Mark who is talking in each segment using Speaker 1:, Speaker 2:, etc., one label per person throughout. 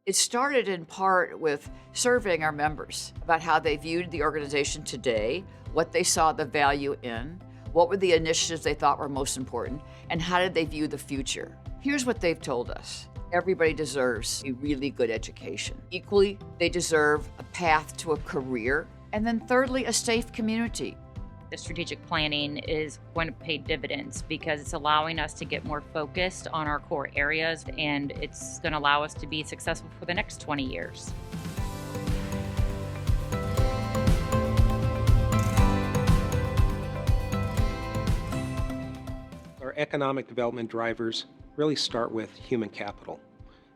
Speaker 1: It started in part with surveying our members about how they viewed the organization today, what they saw the value in, what were the initiatives they thought were most important, and how did they view the future. Here's what they've told us. Everybody deserves a really good education. Equally, they deserve a path to a career. And then thirdly, a safe community.
Speaker 2: The strategic planning is going to pay dividends because it's allowing us to get more focused on our core areas, and it's going to allow us to be successful for the next 20 years.
Speaker 3: Our economic development drivers really start with human capital.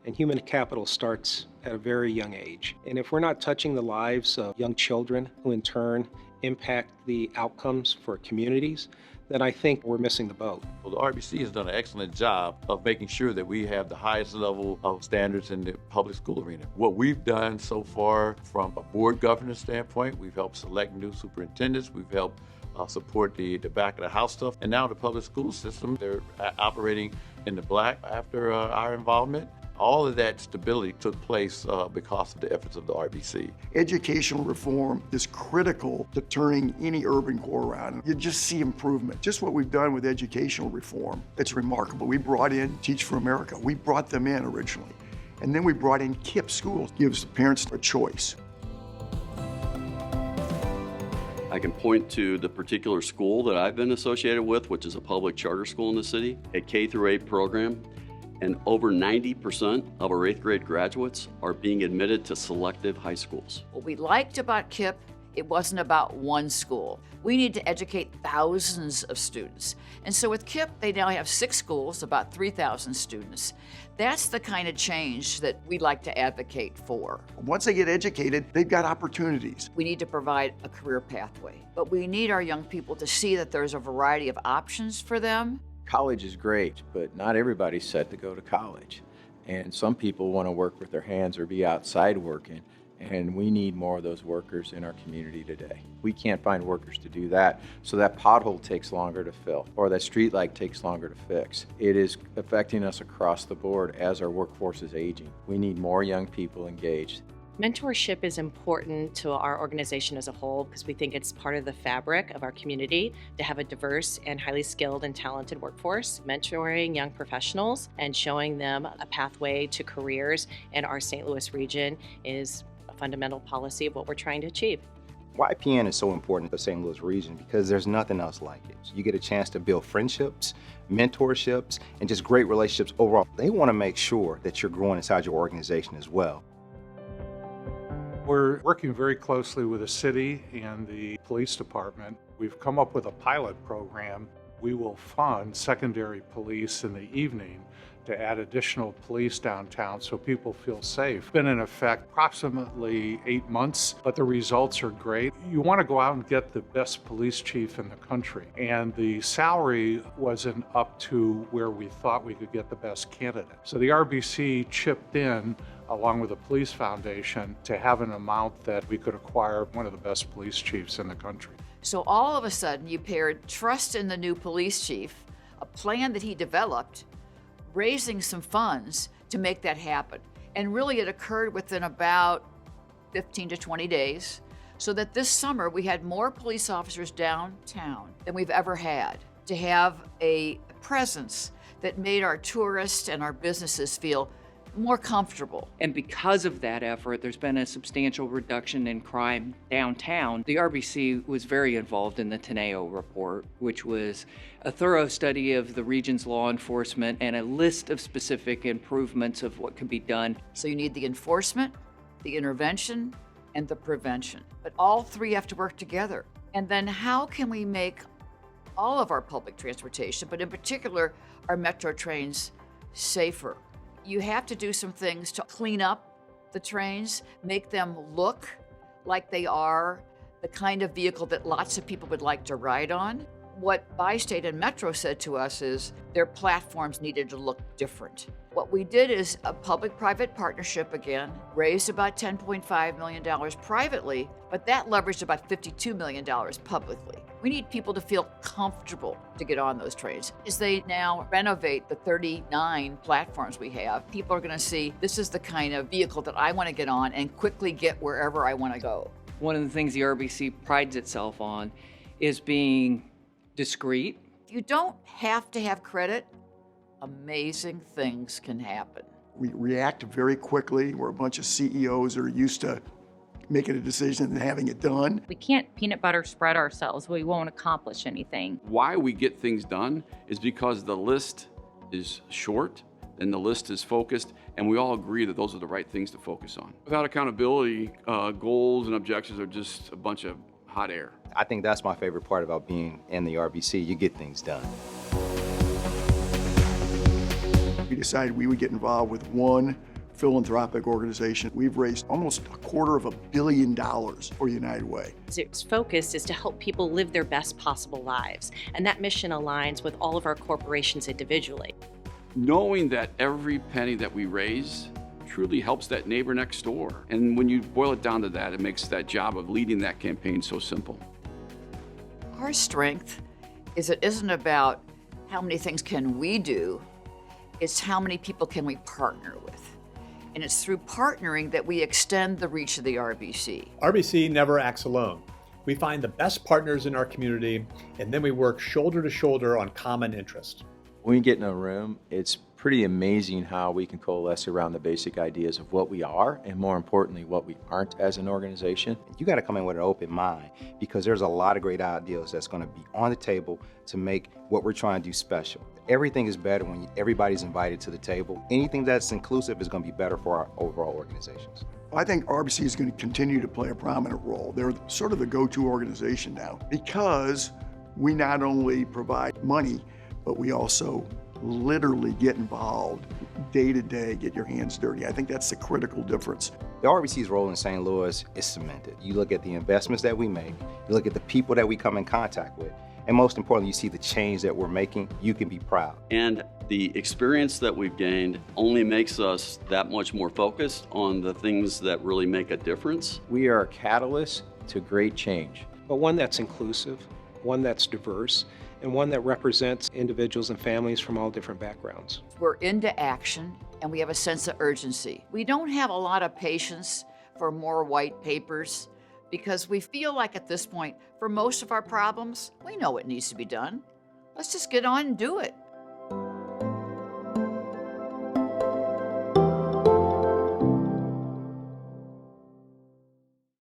Speaker 3: And human capital starts at a very young age. And if we're not touching the lives of young children, who in turn impact the outcomes for communities, then I think we're missing the boat.
Speaker 4: Well, the RBC has done an excellent job of making sure that we have the highest level of standards in the public school arena. What we've done so far from a board governance standpoint, we've helped select new superintendents, we've helped support the back of the house stuff, and now the public school system, they're operating in the black after our involvement. All of that stability took place because of the efforts of the RBC.
Speaker 5: Educational reform is critical to turning any urban core around. You just see improvement. Just what we've done with educational reform, it's remarkable. We brought in Teach for America. We brought them in originally. And then we brought in KIPP schools, gives parents a choice.
Speaker 6: I can point to the particular school that I've been associated with, which is a public charter school in the city, a K-8 program. And over 90% of our 8th grade graduates are being admitted to selective high schools.
Speaker 1: What we liked about KIPP, it wasn't about one school. We need to educate thousands of students. And so with KIPP, they now have 6 schools, about 3,000 students. That's the kind of change that we'd like to advocate for.
Speaker 5: Once they get educated, they've got opportunities.
Speaker 1: We need to provide a career pathway, but we need our young people to see that there's a variety of options for them.
Speaker 7: College is great, but not everybody's set to go to college. And some people want to work with their hands or be outside working, and we need more of those workers in our community today. We can't find workers to do that, so that pothole takes longer to fill, or that street light takes longer to fix. It is affecting us across the board as our workforce is aging. We need more young people engaged.
Speaker 8: Mentorship is important to our organization as a whole because we think it's part of the fabric of our community to have a diverse and highly skilled and talented workforce. Mentoring young professionals and showing them a pathway to careers in our St. Louis region is a fundamental policy of what we're trying to achieve.
Speaker 9: YPN is so important for the St. Louis region because there's nothing else like it. You get a chance to build friendships, mentorships, and just great relationships overall. They want to make sure that you're growing inside your organization as well.
Speaker 10: We're working very closely with the city and the police department. We've come up with a pilot program. We will fund secondary police in the evening to add additional police downtown so people feel safe. It's been in effect approximately 8 months, but the results are great. You want to go out and get the best police chief in the country, and the salary wasn't up to where we thought we could get the best candidate. So the RBC chipped in along with the Police Foundation to have an amount that we could acquire one of the best police chiefs in the country.
Speaker 1: So all of a sudden you paired trust in the new police chief, a plan that he developed, raising some funds to make that happen. And really it occurred within about 15 to 20 days, so that this summer we had more police officers downtown than we've ever had, to have a presence that made our tourists and our businesses feel more comfortable.
Speaker 11: And because of that effort, there's been a substantial reduction in crime downtown. The RBC was very involved in the Teneo report, which was a thorough study of the region's law enforcement and a list of specific improvements of what could be done.
Speaker 1: So you need the enforcement, the intervention, and the prevention. But all three have to work together. And then how can we make all of our public transportation, but in particular our metro trains, safer? You have to do some things to clean up the trains, make them look like they are the kind of vehicle that lots of people would like to ride on. what Bi-State and Metro said to us is their platforms needed to look different. What we did is a public-private partnership again, raised about $10.5 million privately, but that leveraged about $52 million publicly. We need people to feel comfortable to get on those trains. As they now renovate the 39 platforms we have, people are going to see this is the kind of vehicle that I want to get on and quickly get wherever I want to go.
Speaker 11: One of the things the RBC prides itself on is being discreet.
Speaker 1: You don't have to have credit. Amazing things can happen.
Speaker 5: We react very quickly. We're a bunch of CEOs that are used to making a decision and having it done.
Speaker 2: We can't peanut butter spread ourselves. We won't accomplish anything.
Speaker 12: Why we get things done is because the list is short and the list is focused, and we all agree that those are the right things to focus on. Without accountability, goals and objectives are just a bunch of hot air.
Speaker 9: I think that's my favorite part about being in the RBC. You get things done.
Speaker 5: We decided we would get involved with one philanthropic organization. We've raised almost $250 million for United Way.
Speaker 8: Its focus is to help people live their best possible lives, and that mission aligns with all of our corporations individually.
Speaker 12: Knowing that every penny that we raise truly helps that neighbor next door. And when you boil it down to that, it makes that job of leading that campaign so simple.
Speaker 1: Our strength is it isn't about how many things can we do, it's how many people can we partner with. And it's through partnering that we extend the reach of the RBC.
Speaker 13: RBC never acts alone. We find the best partners in our community, and then we work shoulder to shoulder on common interest.
Speaker 7: When we get in a room, it's pretty amazing how we can coalesce around the basic ideas of what we are, and more importantly, what we aren't as an organization.
Speaker 9: You got to come in with an open mind, because there's a lot of great ideas that's going to be on the table to make what we're trying to do special. Everything is better when everybody's invited to the table. Anything that's inclusive is going to be better for our overall organizations.
Speaker 5: I think RBC is going to continue to play a prominent role. They're sort of the go-to organization now, because we not only provide money, but we also literally get involved day to day, get your hands dirty. I think that's the critical difference.
Speaker 9: The RBC's role in St. Louis is cemented. You look at the investments that we make, you look at the people that we come in contact with, and most importantly, you see the change that we're making, you can be proud.
Speaker 6: And the experience that we've gained only makes us that much more focused on the things that really make a difference.
Speaker 7: We are a catalyst to great change.
Speaker 3: But one that's inclusive, one that's diverse, and one that represents individuals and families from all different backgrounds.
Speaker 1: We're into action and we have a sense of urgency. We don't have a lot of patience for more white papers because we feel like at this point, for most of our problems, we know what needs to be done. Let's just get on and do it.